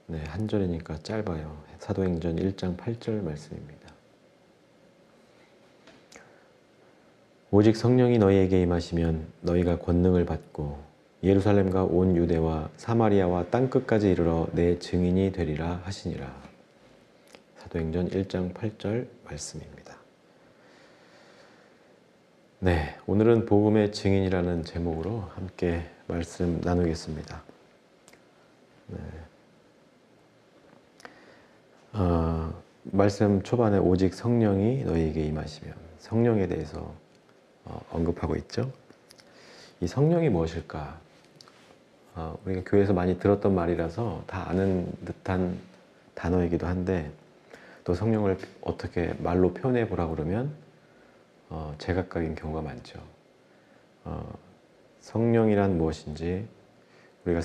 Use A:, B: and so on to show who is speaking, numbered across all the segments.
A: 네, 한 절이니까 짧아요. 사도행전 1장 8절 말씀입니다. 오직 성령이 너희에게 임하시면 너희가 권능을 받고 예루살렘과 온 유대와 사마리아와 땅끝까지 이르러 내 증인이 되리라 하시니라. 사도행전 1장 8절 말씀입니다. 네, 오늘은 복음의 증인이라는 제목으로 함께 말씀 나누겠습니다. 네. 말씀 초반에 오직 성령이 너희에게 임하시면 성령에 대해서 언급하고 있죠. 이 성령이 무엇일까? 우리가 교회에서 많이 들었던 말이라서 다 아는 듯한 단어이기도 한데 또 성령을 어떻게 말로 표현해 보라 그러면 제각각인 경우가 많죠. 성령이란 무엇인지 우리가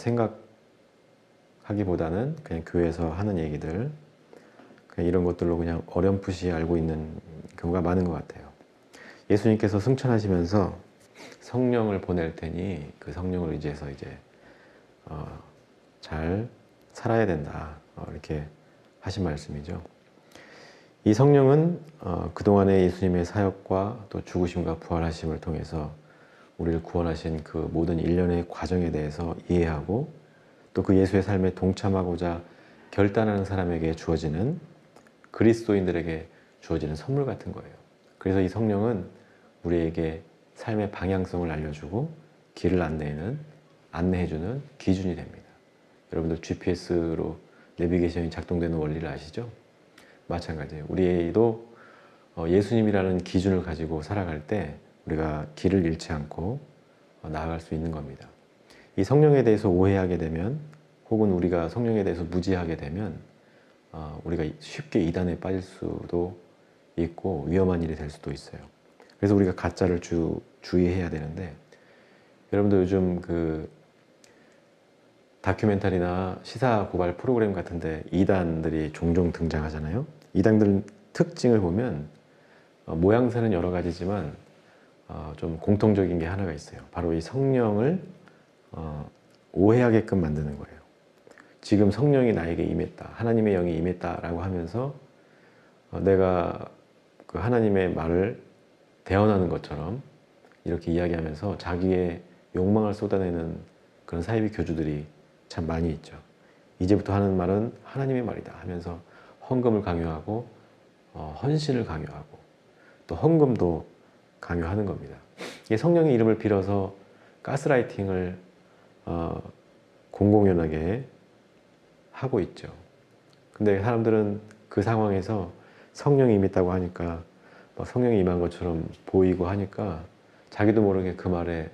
A: 생각하기보다는 그냥 교회에서 하는 얘기들 그냥 이런 것들로 그냥 어렴풋이 알고 있는 경우가 많은 것 같아요. 예수님께서 승천하시면서 성령을 보낼 테니 그 성령을 의지해서 이제 잘 살아야 된다 이렇게 하신 말씀이죠. 이 성령은 그동안의 예수님의 사역과 또 죽으심과 부활하심을 통해서 우리를 구원하신 그 모든 일련의 과정에 대해서 이해하고 또 그 예수의 삶에 동참하고자 결단하는 사람에게 주어지는 그리스도인들에게 주어지는 선물 같은 거예요. 그래서 이 성령은 우리에게 삶의 방향성을 알려주고 길을 안내해주는 기준이 됩니다. 여러분들 GPS로 내비게이션이 작동되는 원리를 아시죠? 마찬가지예요. 우리도 예수님이라는 기준을 가지고 살아갈 때 우리가 길을 잃지 않고 나아갈 수 있는 겁니다. 이 성령에 대해서 오해하게 되면 혹은 우리가 성령에 대해서 무지하게 되면 우리가 쉽게 이단에 빠질 수도 있고 위험한 일이 될 수도 있어요. 그래서 우리가 가짜를 주의해야 되는데 여러분들 요즘 그 다큐멘터리나 시사 고발 프로그램 같은데 이단들이 종종 등장하잖아요. 이단들 특징을 보면 모양새는 여러 가지지만 좀 공통적인 게 하나가 있어요. 바로 이 성령을 오해하게끔 만드는 거예요. 지금 성령이 나에게 임했다. 하나님의 영이 임했다라고 하면서 내가 그 하나님의 말을 대언하는 것처럼 이렇게 이야기하면서 자기의 욕망을 쏟아내는 그런 사이비 교주들이 참 많이 있죠. 이제부터 하는 말은 하나님의 말이다 하면서 헌금을 강요하고 헌신을 강요하고 또 헌금도 강요하는 겁니다. 이게 성령의 이름을 빌어서 가스라이팅을 공공연하게 하고 있죠. 근데 사람들은 그 상황에서 성령이 임했다고 하니까 성령이 임한 것처럼 보이고 하니까 자기도 모르게 그 말에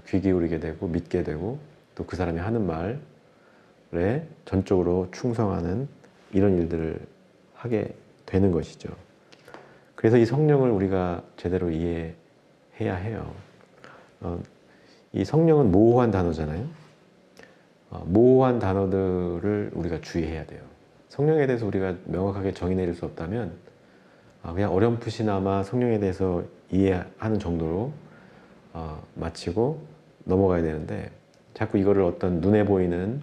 A: 귀 기울이게 되고 믿게 되고 또 그 사람이 하는 말에 전적으로 충성하는 이런 일들을 하게 되는 것이죠. 그래서 이 성령을 우리가 제대로 이해해야 해요. 이 성령은 모호한 단어잖아요. 모호한 단어들을 우리가 주의해야 돼요. 성령에 대해서 우리가 명확하게 정의 내릴 수 없다면 그냥 어렴풋이나마 성령에 대해서 이해하는 정도로 마치고 넘어가야 되는데 자꾸 이거를 어떤 눈에 보이는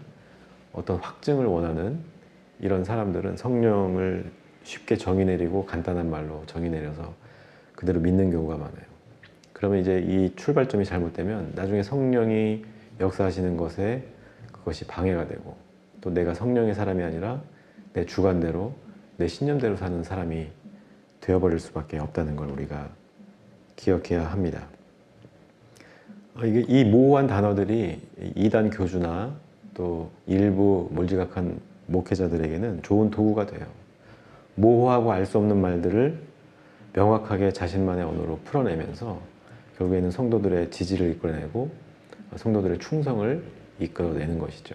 A: 어떤 확증을 원하는 이런 사람들은 성령을 쉽게 정의 내리고 간단한 말로 정의 내려서 그대로 믿는 경우가 많아요. 그러면 이제 이 출발점이 잘못되면 나중에 성령이 역사하시는 것에 그것이 방해가 되고 또 내가 성령의 사람이 아니라 내 주관대로 내 신념대로 사는 사람이 되어버릴 수밖에 없다는 걸 우리가 기억해야 합니다. 이 모호한 단어들이 이단 교주나 또 일부 몰지각한 목회자들에게는 좋은 도구가 돼요. 모호하고 알 수 없는 말들을 명확하게 자신만의 언어로 풀어내면서 결국에는 성도들의 지지를 이끌어내고 성도들의 충성을 이끌어내는 것이죠.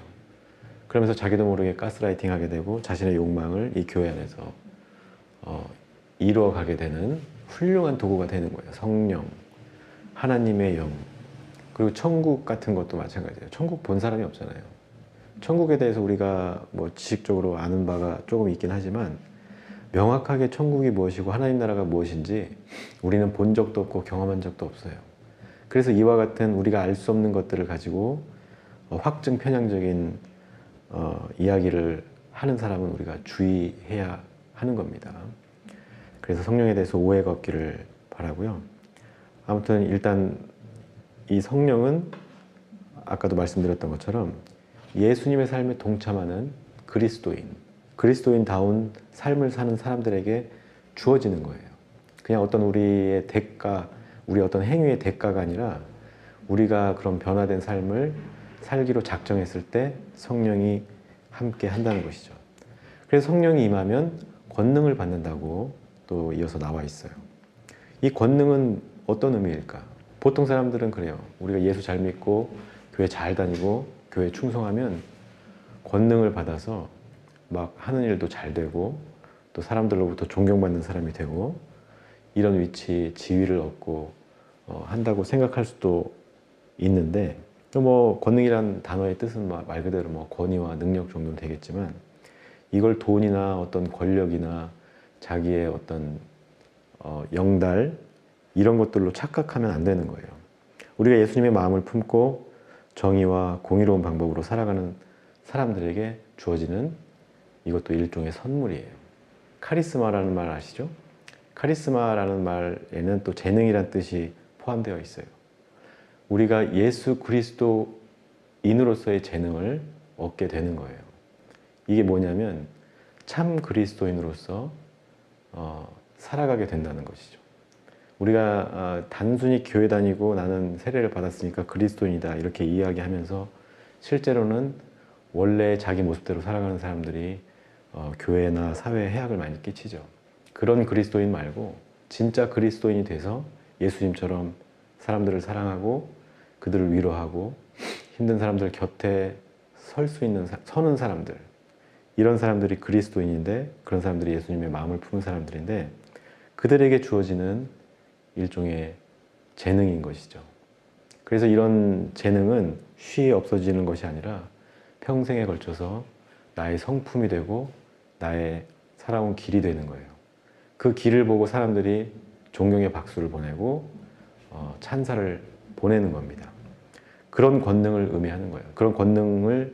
A: 그러면서 자기도 모르게 가스라이팅하게 되고 자신의 욕망을 이 교회 안에서 이루어가게 되는 훌륭한 도구가 되는 거예요. 성령, 하나님의 영, 그리고 천국 같은 것도 마찬가지예요. 천국 본 사람이 없잖아요. 천국에 대해서 우리가 뭐 지식적으로 아는 바가 조금 있긴 하지만 명확하게 천국이 무엇이고 하나님 나라가 무엇인지 우리는 본 적도 없고 경험한 적도 없어요. 그래서 이와 같은 우리가 알 수 없는 것들을 가지고 확증 편향적인 이야기를 하는 사람은 우리가 주의해야 하는 겁니다. 그래서 성령에 대해서 오해가 없기를 바라고요. 아무튼 일단 이 성령은 아까도 말씀드렸던 것처럼 예수님의 삶에 동참하는 그리스도인다운 삶을 사는 사람들에게 주어지는 거예요. 그냥 어떤 우리의 대가, 우리 어떤 행위의 대가가 아니라 우리가 그런 변화된 삶을 살기로 작정했을 때 성령이 함께 한다는 것이죠. 그래서 성령이 임하면 권능을 받는다고 또 이어서 나와 있어요. 이 권능은 어떤 의미일까? 보통 사람들은 그래요. 우리가 예수 잘 믿고 교회 잘 다니고 교회 충성하면 권능을 받아서 막 하는 일도 잘 되고 또 사람들로부터 존경받는 사람이 되고 이런 위치, 지위를 얻고 한다고 생각할 수도 있는데 뭐 권능이란 단어의 뜻은 말 그대로 뭐 권위와 능력 정도는 되겠지만 이걸 돈이나 어떤 권력이나 자기의 어떤 영달 이런 것들로 착각하면 안 되는 거예요. 우리가 예수님의 마음을 품고 정의와 공의로운 방법으로 살아가는 사람들에게 주어지는 이것도 일종의 선물이에요. 카리스마라는 말 아시죠? 카리스마라는 말에는 또 재능이란 뜻이 포함되어 있어요. 우리가 예수 그리스도인으로서의 재능을 얻게 되는 거예요. 이게 뭐냐면 참 그리스도인으로서 살아가게 된다는 것이죠. 우리가 단순히 교회 다니고 나는 세례를 받았으니까 그리스도인이다 이렇게 이야기하면서 실제로는 원래 자기 모습대로 살아가는 사람들이 교회나 사회에 해악을 많이 끼치죠. 그런 그리스도인 말고 진짜 그리스도인이 돼서 예수님처럼 사람들을 사랑하고 그들을 위로하고 힘든 사람들 곁에 서는 사람들, 이런 사람들이 그리스도인인데 그런 사람들이 예수님의 마음을 품은 사람들인데 그들에게 주어지는 일종의 재능인 것이죠. 그래서 이런 재능은 쉬이 없어지는 것이 아니라 평생에 걸쳐서 나의 성품이 되고 나의 살아온 길이 되는 거예요. 그 길을 보고 사람들이 존경의 박수를 보내고 찬사를 보내는 겁니다. 그런 권능을 의미하는 거예요. 그런 권능을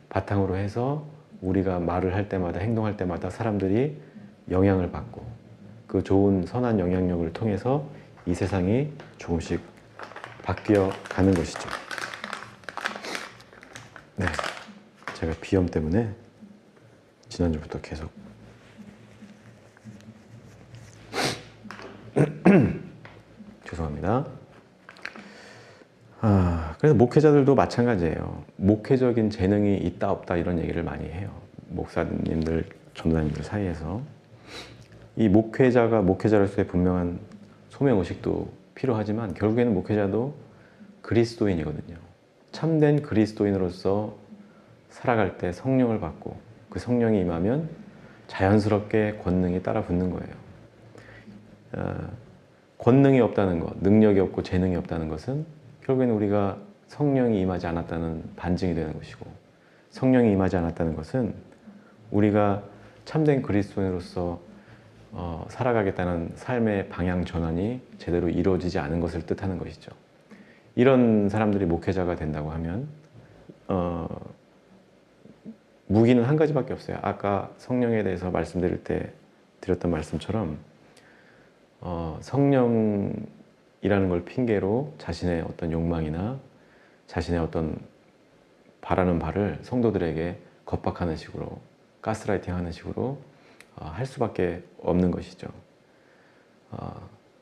A: 바탕으로 해서 우리가 말을 할 때마다 행동할 때마다 사람들이 영향을 받고 그 좋은 선한 영향력을 통해서 이 세상이 조금씩 바뀌어 가는 것이죠. 네, 제가 비염 때문에 지난주부터 계속 죄송합니다. 그래서 목회자들도 마찬가지예요. 목회적인 재능이 있다 없다 이런 얘기를 많이 해요. 목사님들, 전도사님들 사이에서. 이 목회자로서의 분명한 소명의식도 필요하지만 결국에는 목회자도 그리스도인이거든요. 참된 그리스도인으로서 살아갈 때 성령을 받고 그 성령이 임하면 자연스럽게 권능이 따라 붙는 거예요. 권능이 없다는 것, 능력이 없고 재능이 없다는 것은 결국에는 우리가 성령이 임하지 않았다는 반증이 되는 것이고, 성령이 임하지 않았다는 것은 우리가 참된 그리스도인으로서 살아가겠다는 삶의 방향 전환이 제대로 이루어지지 않은 것을 뜻하는 것이죠. 이런 사람들이 목회자가 된다고 하면 무기는 한 가지밖에 없어요. 아까 성령에 대해서 말씀드릴 때 드렸던 말씀처럼 성령이라는 걸 핑계로 자신의 어떤 욕망이나 자신의 어떤 바라는 바를 성도들에게 겁박하는 식으로, 가스라이팅하는 식으로 할 수밖에 없는 것이죠.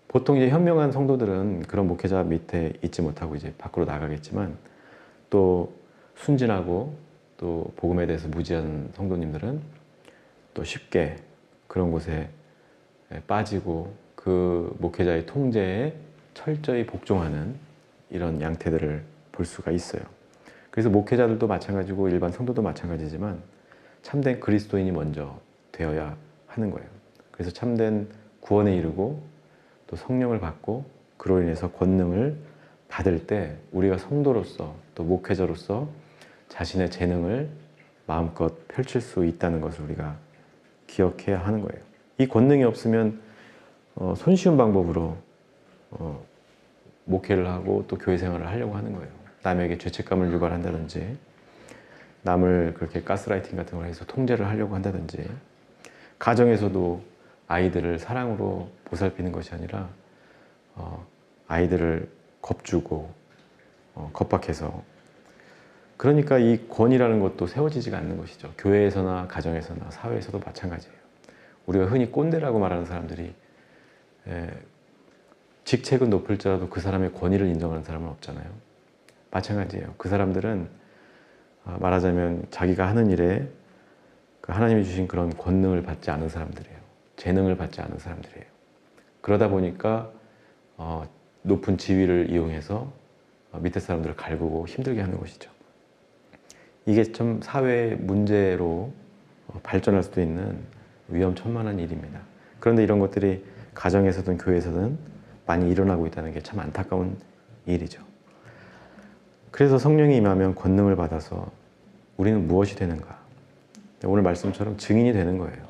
A: 보통 이제 현명한 성도들은 그런 목회자 밑에 있지 못하고 이제 밖으로 나가겠지만, 또 순진하고 또 복음에 대해서 무지한 성도님들은 또 쉽게 그런 곳에 빠지고 그 목회자의 통제에 철저히 복종하는 이런 양태들을 볼 수가 있어요. 그래서 목회자들도 마찬가지고 일반 성도도 마찬가지지만 참된 그리스도인이 먼저 되어야 하는 거예요. 그래서 참된 구원에 이르고 또 성령을 받고 그로 인해서 권능을 받을 때 우리가 성도로서 또 목회자로서 자신의 재능을 마음껏 펼칠 수 있다는 것을 우리가 기억해야 하는 거예요. 이 권능이 없으면 손쉬운 방법으로 목회를 하고 또 교회 생활을 하려고 하는 거예요. 남에게 죄책감을 유발한다든지 남을 그렇게 가스라이팅 같은 걸 해서 통제를 하려고 한다든지, 가정에서도 아이들을 사랑으로 보살피는 것이 아니라 아이들을 겁주고 겁박해서, 그러니까 이 권위라는 것도 세워지지가 않는 것이죠. 교회에서나 가정에서나 사회에서도 마찬가지예요. 우리가 흔히 꼰대라고 말하는 사람들이 직책은 높을지라도 그 사람의 권위를 인정하는 사람은 없잖아요. 마찬가지예요. 그 사람들은 말하자면 자기가 하는 일에 그 하나님이 주신 그런 권능을 받지 않은 사람들이에요. 재능을 받지 않은 사람들이에요. 그러다 보니까 높은 지위를 이용해서 밑에 사람들을 갈구고 힘들게 하는 것이죠. 이게 좀 사회의 문제로 발전할 수도 있는 위험천만한 일입니다. 그런데 이런 것들이 가정에서든 교회에서든 많이 일어나고 있다는 게 참 안타까운 일이죠. 그래서 성령이 임하면 권능을 받아서 우리는 무엇이 되는가? 오늘 말씀처럼 증인이 되는 거예요.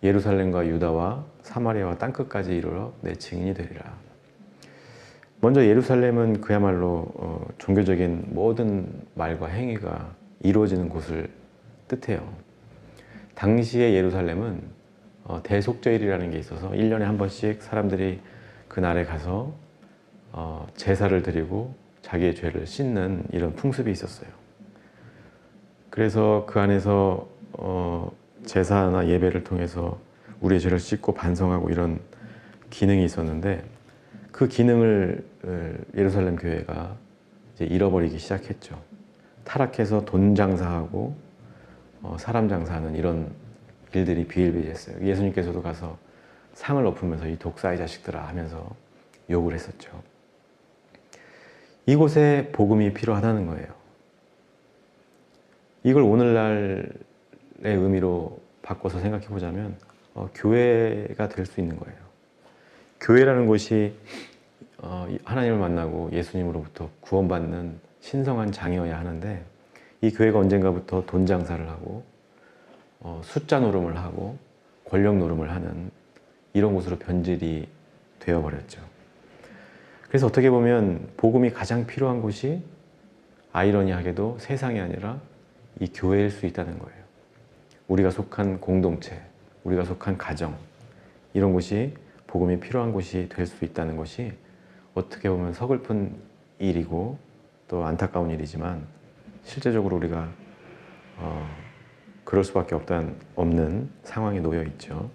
A: 예루살렘과 유다와 사마리아와 땅끝까지 이르러 내 증인이 되리라. 먼저 예루살렘은 그야말로 종교적인 모든 말과 행위가 이루어지는 곳을 뜻해요. 당시의 예루살렘은 대속죄일이라는 게 있어서 1년에 한 번씩 사람들이 그날에 가서 제사를 드리고 자기의 죄를 씻는 이런 풍습이 있었어요. 그래서 그 안에서 제사나 예배를 통해서 우리의 죄를 씻고 반성하고 이런 기능이 있었는데, 그 기능을 예루살렘 교회가 이제 잃어버리기 시작했죠. 타락해서 돈 장사하고 사람 장사하는 이런 일들이 비일비재했어요. 예수님께서도 가서 상을 엎으면서 이 독사의 자식들아 하면서 욕을 했었죠. 이곳에 복음이 필요하다는 거예요. 이걸 오늘날의 의미로 바꿔서 생각해 보자면 교회가 될 수 있는 거예요. 교회라는 곳이 하나님을 만나고 예수님으로부터 구원받는 신성한 장이어야 하는데, 이 교회가 언젠가부터 돈 장사를 하고 숫자 노름을 하고 권력 노름을 하는 이런 곳으로 변질이 되어버렸죠. 그래서 어떻게 보면 복음이 가장 필요한 곳이 아이러니하게도 세상이 아니라 이 교회일 수 있다는 거예요. 우리가 속한 공동체, 우리가 속한 가정, 이런 곳이 복음이 필요한 곳이 될 수 있다는 것이 어떻게 보면 서글픈 일이고 또 안타까운 일이지만, 실제적으로 우리가 그럴 수밖에 없는 상황에 놓여 있죠.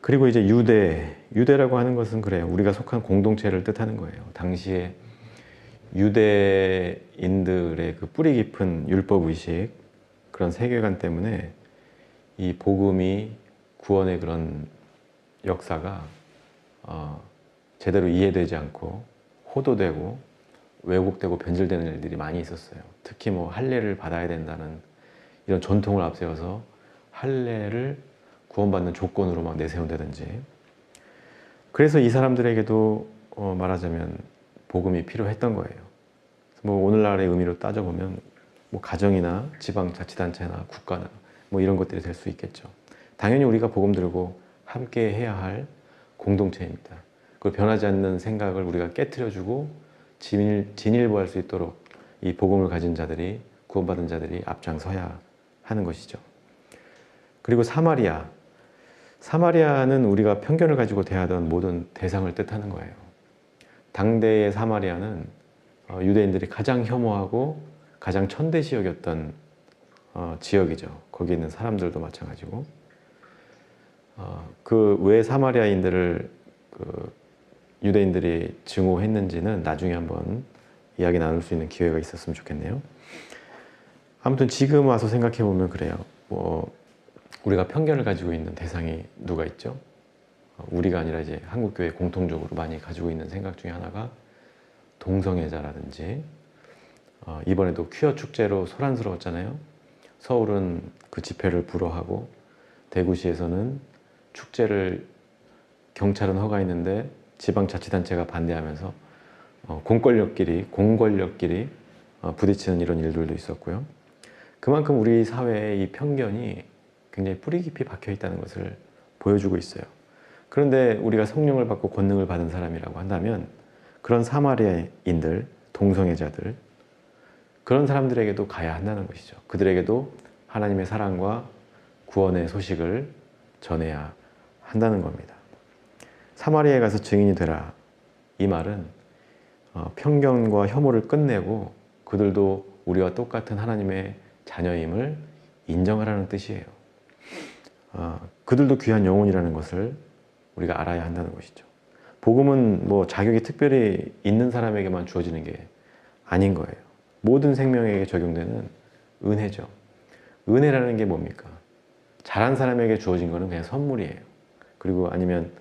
A: 그리고 이제 유대라고 하는 것은 그래요. 우리가 속한 공동체를 뜻하는 거예요. 당시에 유대인들의 그 뿌리 깊은 율법의식, 그런 세계관 때문에 이 복음이 구원의 그런 역사가 제대로 이해되지 않고 호도되고 왜곡되고 변질되는 일들이 많이 있었어요. 특히 뭐 할례를 받아야 된다는 이런 전통을 앞세워서 할례를 구원받는 조건으로 막 내세운다든지. 그래서 이 사람들에게도 말하자면 복음이 필요했던 거예요. 뭐 오늘날의 의미로 따져보면 뭐 가정이나 지방자치단체나 국가나 뭐 이런 것들이 될 수 있겠죠. 당연히 우리가 복음 들고 함께 해야 할 공동체입니다. 그 변하지 않는 생각을 우리가 깨트려주고 진일보할 수 있도록 이 복음을 가진 자들이, 구원받은 자들이 앞장서야 하는 것이죠. 그리고 사마리아는 우리가 편견을 가지고 대하던 모든 대상을 뜻하는 거예요. 당대의 사마리아는 유대인들이 가장 혐오하고 가장 천대시 여겼던 지역이죠. 거기 있는 사람들도 마찬가지고. 그 왜 사마리아인들을 유대인들이 증오했는지는 나중에 한번 이야기 나눌 수 있는 기회가 있었으면 좋겠네요. 아무튼 지금 와서 생각해 보면 그래요. 우리가 편견을 가지고 있는 대상이 누가 있죠? 우리가 아니라 이제 한국교회 공통적으로 많이 가지고 있는 생각 중에 하나가 동성애자라든지, 이번에도 퀴어 축제로 소란스러웠잖아요. 서울은 그 집회를 불허하고 대구시에서는 축제를 경찰은 허가했는데 지방자치단체가 반대하면서 공권력끼리 부딪히는 이런 일들도 있었고요. 그만큼 우리 사회에 이 편견이 굉장히 뿌리 깊이 박혀 있다는 것을 보여주고 있어요. 그런데 우리가 성령을 받고 권능을 받은 사람이라고 한다면 그런 사마리아인들, 동성애자들, 그런 사람들에게도 가야 한다는 것이죠. 그들에게도 하나님의 사랑과 구원의 소식을 전해야 한다는 겁니다. 사마리아에 가서 증인이 되라. 이 말은 편견과 혐오를 끝내고 그들도 우리와 똑같은 하나님의 자녀임을 인정하라는 뜻이에요. 그들도 귀한 영혼이라는 것을 우리가 알아야 한다는 것이죠. 복음은 뭐 자격이 특별히 있는 사람에게만 주어지는 게 아닌 거예요. 모든 생명에게 적용되는 은혜죠. 은혜라는 게 뭡니까? 잘한 사람에게 주어진 거는 그냥 선물이에요. 그리고 아니면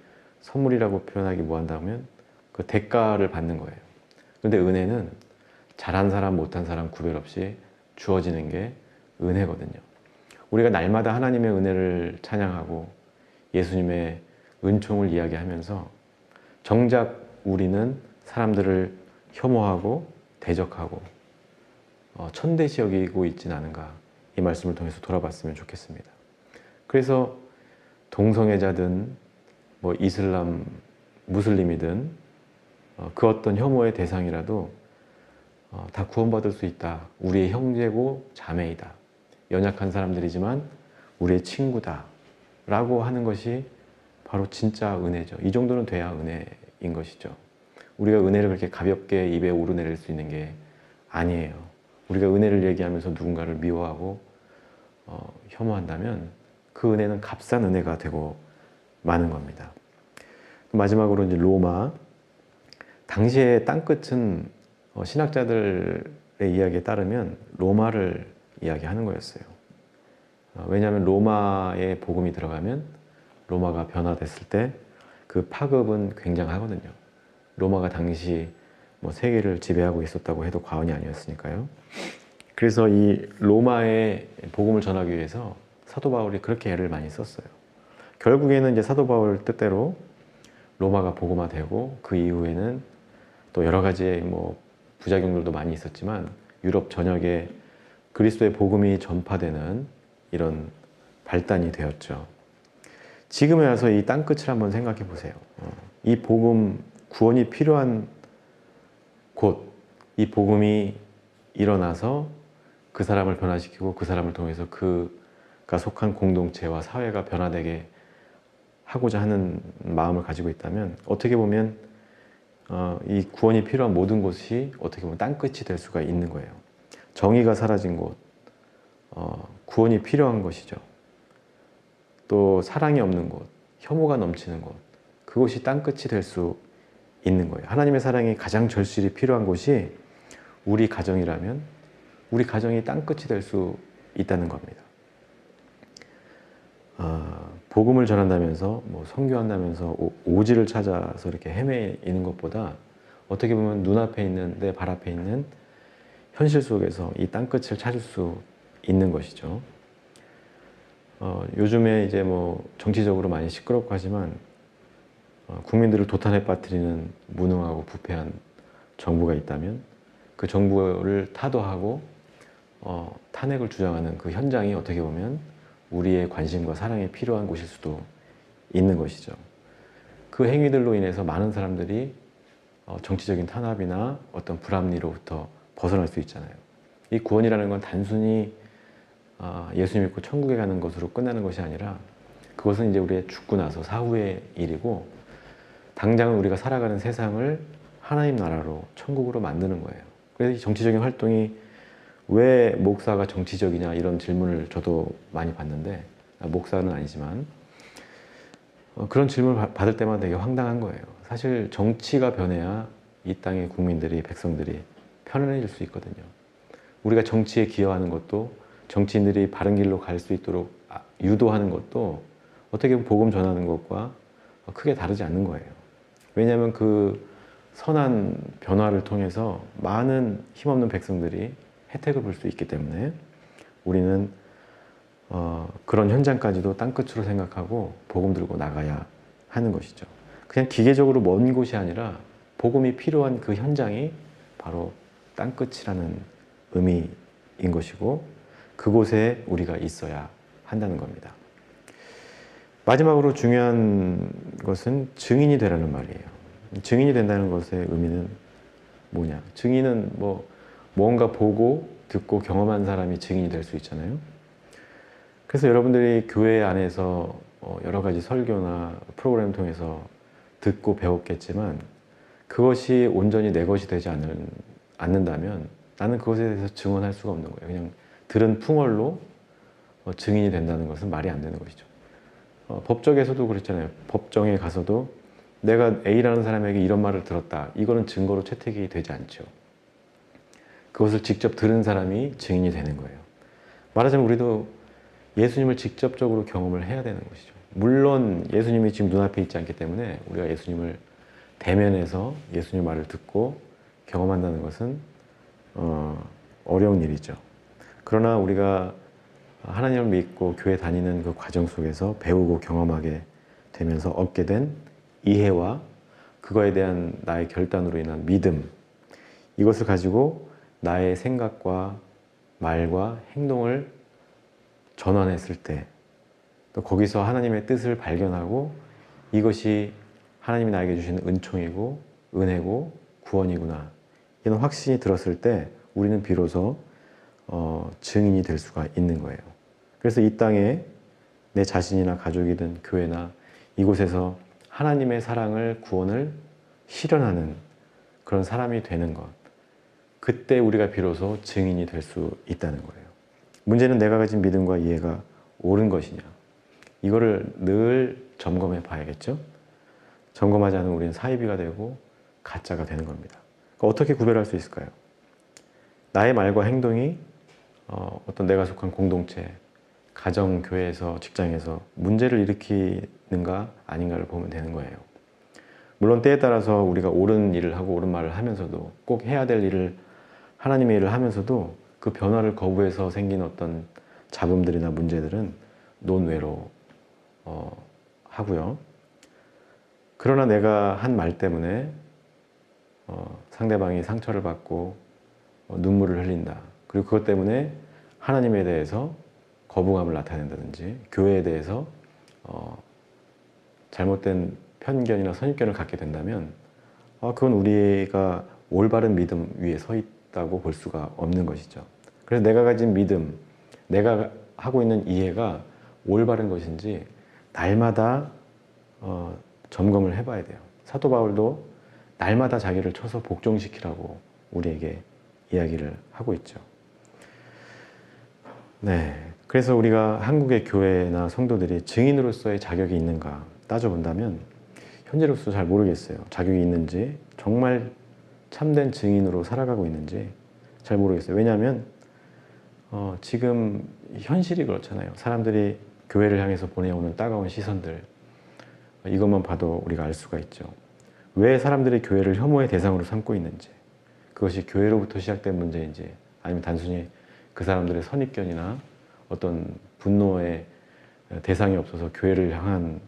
A: 선물이라고 표현하기 뭐한다면 그 대가를 받는 거예요. 그런데 은혜는 잘한 사람 못한 사람 구별 없이 주어지는 게 은혜거든요. 우리가 날마다 하나님의 은혜를 찬양하고 예수님의 은총을 이야기하면서 정작 우리는 사람들을 혐오하고 대적하고 천대시 여기고 있지는 않은가, 이 말씀을 통해서 돌아봤으면 좋겠습니다. 그래서 동성애자든 뭐 이슬람 무슬림이든 그 어떤 혐오의 대상이라도 다 구원받을 수 있다. 우리의 형제고 자매이다. 연약한 사람들이지만 우리의 친구다 라고 하는 것이 바로 진짜 은혜죠. 이 정도는 돼야 은혜인 것이죠. 우리가 은혜를 그렇게 가볍게 입에 오르내릴 수 있는 게 아니에요. 우리가 은혜를 얘기하면서 누군가를 미워하고 혐오한다면 그 은혜는 값싼 은혜가 되고 마는 겁니다. 마지막으로 이제 로마. 당시의 땅끝은 신학자들의 이야기에 따르면 로마를 이야기하는 거였어요. 왜냐하면 로마에 복음이 들어가면 로마가 변화됐을 때 그 파급은 굉장하거든요. 로마가 당시 뭐 세계를 지배하고 있었다고 해도 과언이 아니었으니까요. 그래서 이 로마에 복음을 전하기 위해서 사도 바울이 그렇게 애를 많이 썼어요. 결국에는 이제 사도 바울 뜻대로 로마가 복음화되고 그 이후에는 또 여러 가지 뭐 부작용들도 많이 있었지만 유럽 전역에 그리스도의 복음이 전파되는 이런 발단이 되었죠. 지금에 와서 이 땅끝을 한번 생각해 보세요. 이 복음, 구원이 필요한 곳, 이 복음이 일어나서 그 사람을 변화시키고 그 사람을 통해서 그가 속한 공동체와 사회가 변화되게 하고자 하는 마음을 가지고 있다면 어떻게 보면 이 구원이 필요한 모든 곳이 어떻게 보면 땅끝이 될 수가 있는 거예요. 정의가 사라진 곳, 구원이 필요한 것이죠. 또 사랑이 없는 곳, 혐오가 넘치는 곳, 그곳이 땅끝이 될 수 있는 거예요. 하나님의 사랑이 가장 절실히 필요한 곳이 우리 가정이라면 우리 가정이 땅끝이 될 수 있다는 겁니다. 복음을 전한다면서 뭐 선교한다면서 오지를 찾아서 이렇게 헤매이는 것보다 어떻게 보면 눈앞에 있는, 내 발 앞에 있는 현실 속에서 이 땅끝을 찾을 수 있는 것이죠. 요즘에 이제 뭐 정치적으로 많이 시끄럽고 하지만 국민들을 도탄에 빠뜨리는 무능하고 부패한 정부가 있다면 그 정부를 타도하고 탄핵을 주장하는 그 현장이 어떻게 보면 우리의 관심과 사랑이 필요한 곳일 수도 있는 것이죠. 그 행위들로 인해서 많은 사람들이 정치적인 탄압이나 어떤 불합리로부터 벗어날 수 있잖아요. 이 구원이라는 건 단순히 예수 믿고 천국에 가는 것으로 끝나는 것이 아니라 그것은 이제 우리의 죽고 나서 사후의 일이고 당장은 우리가 살아가는 세상을 하나님 나라로 천국으로 만드는 거예요. 그래서 이 정치적인 활동이 왜 목사가 정치적이냐 이런 질문을 저도 많이 받는데 목사는 아니지만 그런 질문을 받을 때마다 되게 황당한 거예요. 사실 정치가 변해야 이 땅의 국민들이, 백성들이 편안해질 수 있거든요. 우리가 정치에 기여하는 것도 정치인들이 바른 길로 갈 수 있도록 유도하는 것도 어떻게 보면 복음 전하는 것과 크게 다르지 않는 거예요. 왜냐하면 그 선한 변화를 통해서 많은 힘없는 백성들이 혜택을 볼 수 있기 때문에 우리는 그런 현장까지도 땅끝으로 생각하고 복음 들고 나가야 하는 것이죠. 그냥 기계적으로 먼 곳이 아니라 복음이 필요한 그 현장이 바로 땅끝이라는 의미인 것이고 그곳에 우리가 있어야 한다는 겁니다. 마지막으로 중요한 것은 증인이 되라는 말이에요. 증인이 된다는 것의 의미는 뭐냐? 증인은 뭔가 보고 듣고 경험한 사람이 증인이 될 수 있잖아요. 그래서 여러분들이 교회 안에서 여러 가지 설교나 프로그램 통해서 듣고 배웠겠지만 그것이 온전히 내 것이 되지 않는다면 나는 그것에 대해서 증언할 수가 없는 거예요. 그냥 들은 풍월로 증인이 된다는 것은 말이 안 되는 것이죠. 법정에서도 그랬잖아요. 법정에 가서도 내가 A라는 사람에게 이런 말을 들었다. 이거는 증거로 채택이 되지 않죠. 그것을 직접 들은 사람이 증인이 되는 거예요. 말하자면 우리도 예수님을 직접적으로 경험을 해야 되는 것이죠. 물론 예수님이 지금 눈앞에 있지 않기 때문에 우리가 예수님을 대면해서 예수님 말을 듣고 경험한다는 것은 어려운 일이죠. 그러나 우리가 하나님을 믿고 교회 다니는 그 과정 속에서 배우고 경험하게 되면서 얻게 된 이해와 그거에 대한 나의 결단으로 인한 믿음, 이것을 가지고 나의 생각과 말과 행동을 전환했을 때 또 거기서 하나님의 뜻을 발견하고 이것이 하나님이 나에게 주신 은총이고 은혜고 구원이구나 이런 확신이 들었을 때 우리는 비로소 증인이 될 수가 있는 거예요. 그래서 이 땅에 내 자신이나 가족이든 교회나 이곳에서 하나님의 사랑을 구원을 실현하는 그런 사람이 되는 것, 그때 우리가 비로소 증인이 될 수 있다는 거예요. 문제는 내가 가진 믿음과 이해가 옳은 것이냐, 이거를 늘 점검해 봐야겠죠. 점검하지 않으면 우리는 사이비가 되고 가짜가 되는 겁니다. 그러니까 어떻게 구별할 수 있을까요? 나의 말과 행동이 어떤 내가 속한 공동체, 가정, 교회에서, 직장에서 문제를 일으키는가 아닌가를 보면 되는 거예요. 물론 때에 따라서 우리가 옳은 일을 하고 옳은 말을 하면서도 꼭 해야 될 일을, 하나님의 일을 하면서도 그 변화를 거부해서 생긴 어떤 잡음들이나 문제들은 논외로 하고요. 그러나 내가 한 말 때문에 상대방이 상처를 받고 눈물을 흘린다. 그리고 그것 때문에 하나님에 대해서 거부감을 나타낸다든지 교회에 대해서 잘못된 편견이나 선입견을 갖게 된다면 그건 우리가 올바른 믿음 위에 서 있다고 볼 수가 없는 것이죠. 그래서 내가 가진 믿음, 내가 하고 있는 이해가 올바른 것인지 날마다 점검을 해봐야 돼요. 사도 바울도 날마다 자기를 쳐서 복종시키라고 우리에게 이야기를 하고 있죠. 네, 그래서 우리가 한국의 교회나 성도들이 증인으로서의 자격이 있는가 따져본다면 현재로서 잘 모르겠어요. 자격이 있는지, 정말 참된 증인으로 살아가고 있는지 잘 모르겠어요. 왜냐하면 지금 현실이 그렇잖아요. 사람들이 교회를 향해서 보내오는 따가운 시선들, 이것만 봐도 우리가 알 수가 있죠. 왜 사람들이 교회를 혐오의 대상으로 삼고 있는지, 그것이 교회로부터 시작된 문제인지 아니면 단순히 그 사람들의 선입견이나 어떤 분노의 대상이 없어서 교회를 향한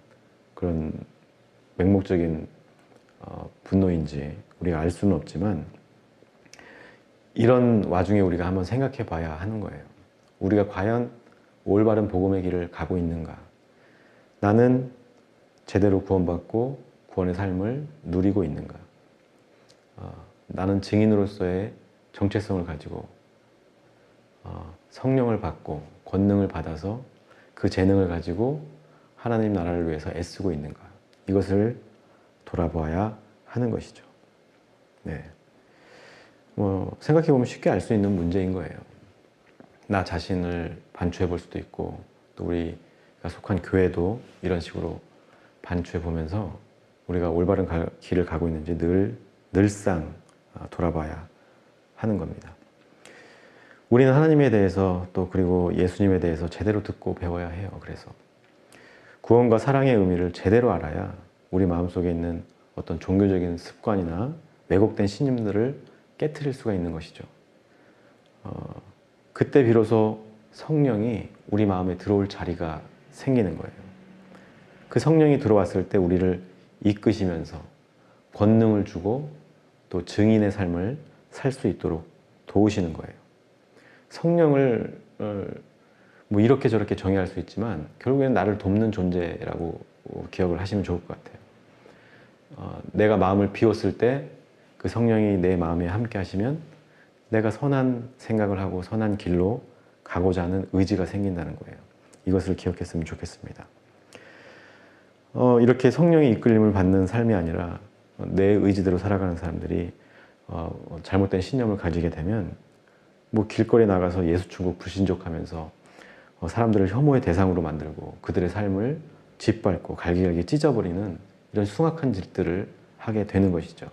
A: 그런 맹목적인 분노인지 우리가 알 수는 없지만, 이런 와중에 우리가 한번 생각해 봐야 하는 거예요. 우리가 과연 올바른 복음의 길을 가고 있는가? 나는 제대로 구원받고 구원의 삶을 누리고 있는가? 나는 증인으로서의 정체성을 가지고 성령을 받고 권능을 받아서 그 재능을 가지고 하나님 나라를 위해서 애쓰고 있는가? 이것을 돌아보아야 하는 것이죠. 네. 생각해 보면 쉽게 알 수 있는 문제인 거예요. 나 자신을 반추해 볼 수도 있고, 또 우리가 속한 교회도 이런 식으로 반추해 보면서 우리가 올바른 길을 가고 있는지 늘상 돌아봐야 하는 겁니다. 우리는 하나님에 대해서 또 그리고 예수님에 대해서 제대로 듣고 배워야 해요. 그래서 구원과 사랑의 의미를 제대로 알아야 우리 마음속에 있는 어떤 종교적인 습관이나 왜곡된 신념들을 깨트릴 수가 있는 것이죠. 그때 비로소 성령이 우리 마음에 들어올 자리가 생기는 거예요. 그 성령이 들어왔을 때 우리를 이끄시면서 권능을 주고 또 증인의 삶을 살 수 있도록 도우시는 거예요. 성령을 뭐 이렇게 저렇게 정의할 수 있지만 결국에는 나를 돕는 존재라고 기억을 하시면 좋을 것 같아요. 내가 마음을 비웠을 때 그 성령이 내 마음에 함께 하시면 내가 선한 생각을 하고 선한 길로 가고자 하는 의지가 생긴다는 거예요. 이것을 기억했으면 좋겠습니다. 이렇게 성령의 이끌림을 받는 삶이 아니라 내 의지대로 살아가는 사람들이 잘못된 신념을 가지게 되면 뭐 길거리에 나가서 예수 중국 불신족하면서 사람들을 혐오의 대상으로 만들고 그들의 삶을 짓밟고 갈기갈기 찢어버리는 이런 숭악한 짓들을 하게 되는 것이죠.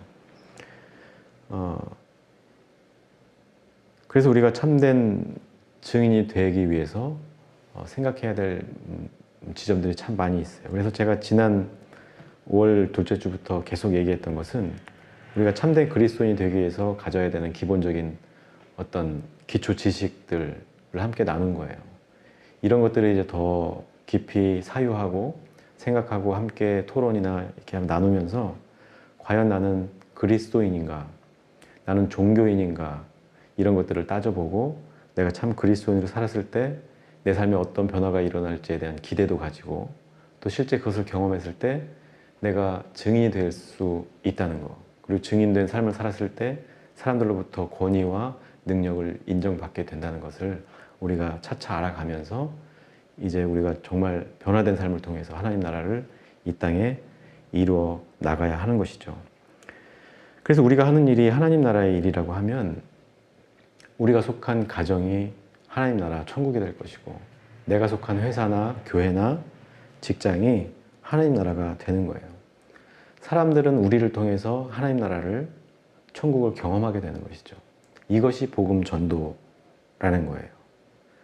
A: 그래서 우리가 참된 증인이 되기 위해서 생각해야 될 지점들이 참 많이 있어요. 그래서 제가 지난 5월 둘째 주부터 계속 얘기했던 것은 우리가 참된 그리스도인이 되기 위해서 가져야 되는 기본적인 어떤 기초 지식들을 함께 나눈 거예요. 이런 것들을 이제 더 깊이 사유하고 생각하고 함께 토론이나 이렇게 나누면서 과연 나는 그리스도인인가? 나는 종교인인가? 이런 것들을 따져보고 내가 참 그리스도인으로 살았을 때 내 삶에 어떤 변화가 일어날지에 대한 기대도 가지고 또 실제 그것을 경험했을 때 내가 증인이 될 수 있다는 거, 그리고 증인된 삶을 살았을 때 사람들로부터 권위와 능력을 인정받게 된다는 것을 우리가 차차 알아가면서 이제 우리가 정말 변화된 삶을 통해서 하나님 나라를 이 땅에 이루어 나가야 하는 것이죠. 그래서 우리가 하는 일이 하나님 나라의 일이라고 하면 우리가 속한 가정이 하나님 나라 천국이 될 것이고 내가 속한 회사나 교회나 직장이 하나님 나라가 되는 거예요. 사람들은 우리를 통해서 하나님 나라를 천국을 경험하게 되는 것이죠. 이것이 복음 전도라는 거예요.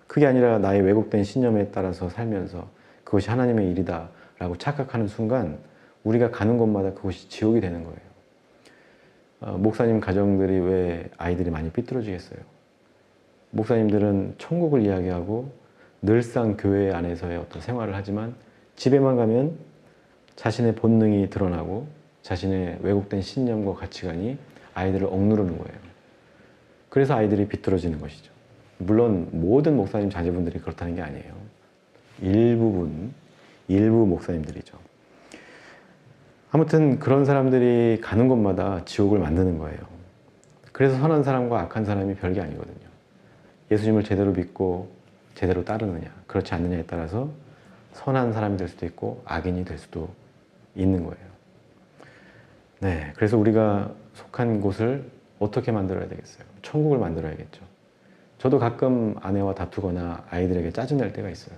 A: 그게 아니라 나의 왜곡된 신념에 따라서 살면서 그것이 하나님의 일이다 라고 착각하는 순간 우리가 가는 곳마다 그것이 지옥이 되는 거예요. 목사님 가정들이 왜 아이들이 많이 삐뚤어지겠어요? 목사님들은 천국을 이야기하고 늘상 교회 안에서의 어떤 생활을 하지만 집에만 가면 자신의 본능이 드러나고 자신의 왜곡된 신념과 가치관이 아이들을 억누르는 거예요. 그래서 아이들이 비뚤어지는 것이죠. 물론 모든 목사님 자제분들이 그렇다는 게 아니에요. 일부 목사님들이죠. 아무튼 그런 사람들이 가는 곳마다 지옥을 만드는 거예요. 그래서 선한 사람과 악한 사람이 별게 아니거든요. 예수님을 제대로 믿고 제대로 따르느냐, 그렇지 않느냐에 따라서 선한 사람이 될 수도 있고 악인이 될 수도 있는 거예요. 네, 그래서 우리가 속한 곳을 어떻게 만들어야 되겠어요? 천국을 만들어야겠죠. 저도 가끔 아내와 다투거나 아이들에게 짜증낼 때가 있어요.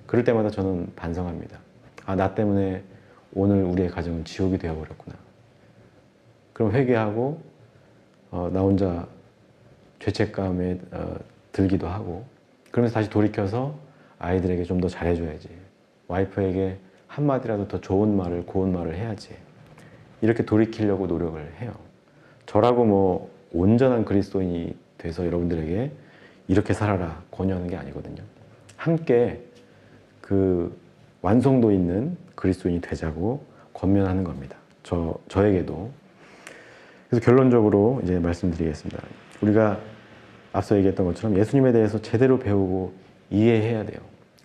A: 그럴 때마다 저는 반성합니다. 아, 나 때문에 오늘 우리의 가정은 지옥이 되어버렸구나. 그럼 회개하고 나 혼자 죄책감에 들기도 하고 그러면서 다시 돌이켜서 아이들에게 좀 더 잘해줘야지. 와이프에게 한마디라도 더 좋은 말을, 고운 말을 해야지. 이렇게 돌이키려고 노력을 해요. 저라고 뭐 온전한 그리스도인이 돼서 여러분들에게 이렇게 살아라 권유하는 게 아니거든요. 함께 그 완성도 있는 그리스도인이 되자고 권면하는 겁니다. 저에게도. 그래서 결론적으로 이제 말씀드리겠습니다. 우리가 앞서 얘기했던 것처럼 예수님에 대해서 제대로 배우고 이해해야 돼요.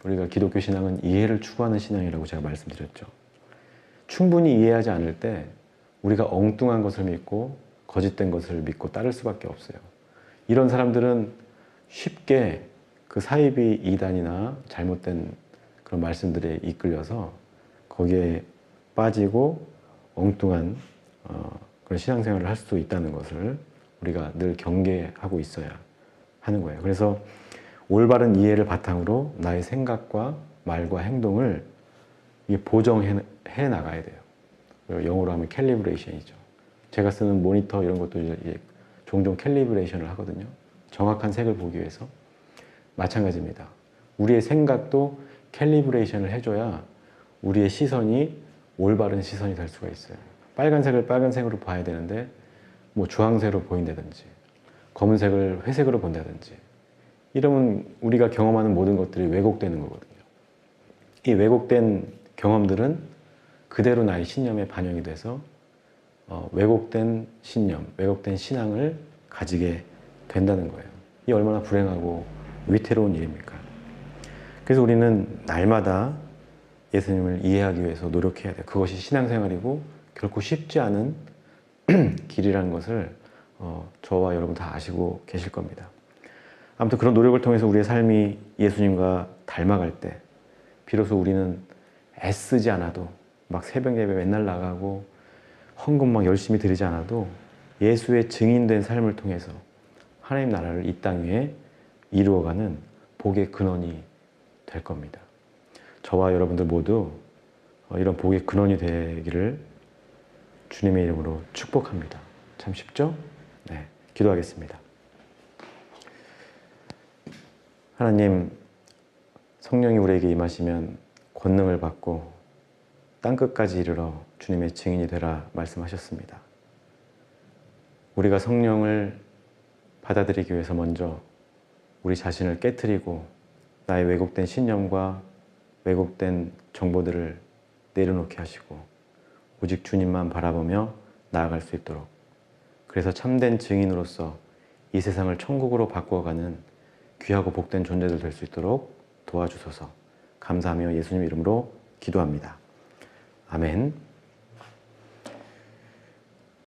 A: 우리가 기독교 신앙은 이해를 추구하는 신앙이라고 제가 말씀드렸죠. 충분히 이해하지 않을 때 우리가 엉뚱한 것을 믿고 거짓된 것을 믿고 따를 수밖에 없어요. 이런 사람들은 쉽게 그 사이비 이단이나 잘못된 그런 말씀들에 이끌려서 거기에 빠지고 엉뚱한 그런 신앙생활을 할 수도 있다는 것을 우리가 늘 경계하고 있어야 하는 거예요. 그래서 올바른 이해를 바탕으로 나의 생각과 말과 행동을 보정해 나가야 돼요. 영어로 하면 캘리브레이션이죠. 제가 쓰는 모니터 이런 것도 이제 종종 캘리브레이션을 하거든요. 정확한 색을 보기 위해서. 마찬가지입니다. 우리의 생각도 캘리브레이션을 해줘야 우리의 시선이 올바른 시선이 될 수가 있어요. 빨간색을 빨간색으로 봐야 되는데 뭐 주황색으로 보인다든지 검은색을 회색으로 본다든지 이러면 우리가 경험하는 모든 것들이 왜곡되는 거거든요. 이 왜곡된 경험들은 그대로 나의 신념에 반영이 돼서 왜곡된 신념, 왜곡된 신앙을 가지게 된다는 거예요. 이 얼마나 불행하고 위태로운 일입니까? 그래서 우리는 날마다 예수님을 이해하기 위해서 노력해야 돼요. 그것이 신앙생활이고 결코 쉽지 않은 길이라는 것을 저와 여러분 다 아시고 계실 겁니다. 아무튼 그런 노력을 통해서 우리의 삶이 예수님과 닮아갈 때 비로소 우리는 애쓰지 않아도 막 새벽 예배 맨날 나가고 헌금 막 열심히 드리지 않아도 예수의 증인된 삶을 통해서 하나님 나라를 이 땅 위에 이루어가는 복의 근원이 될 겁니다. 저와 여러분들 모두 이런 복의 근원이 되기를 주님의 이름으로 축복합니다. 참 쉽죠? 네, 기도하겠습니다. 하나님, 성령이 우리에게 임하시면 권능을 받고 땅끝까지 이르러 주님의 증인이 되라 말씀하셨습니다. 우리가 성령을 받아들이기 위해서 먼저 우리 자신을 깨트리고 나의 왜곡된 신념과 왜곡된 정보들을 내려놓게 하시고 오직 주님만 바라보며 나아갈 수 있도록, 그래서 참된 증인으로서 이 세상을 천국으로 바꾸어가는 귀하고 복된 존재들 될 수 있도록 도와주소서. 감사하며 예수님 이름으로 기도합니다. 아멘.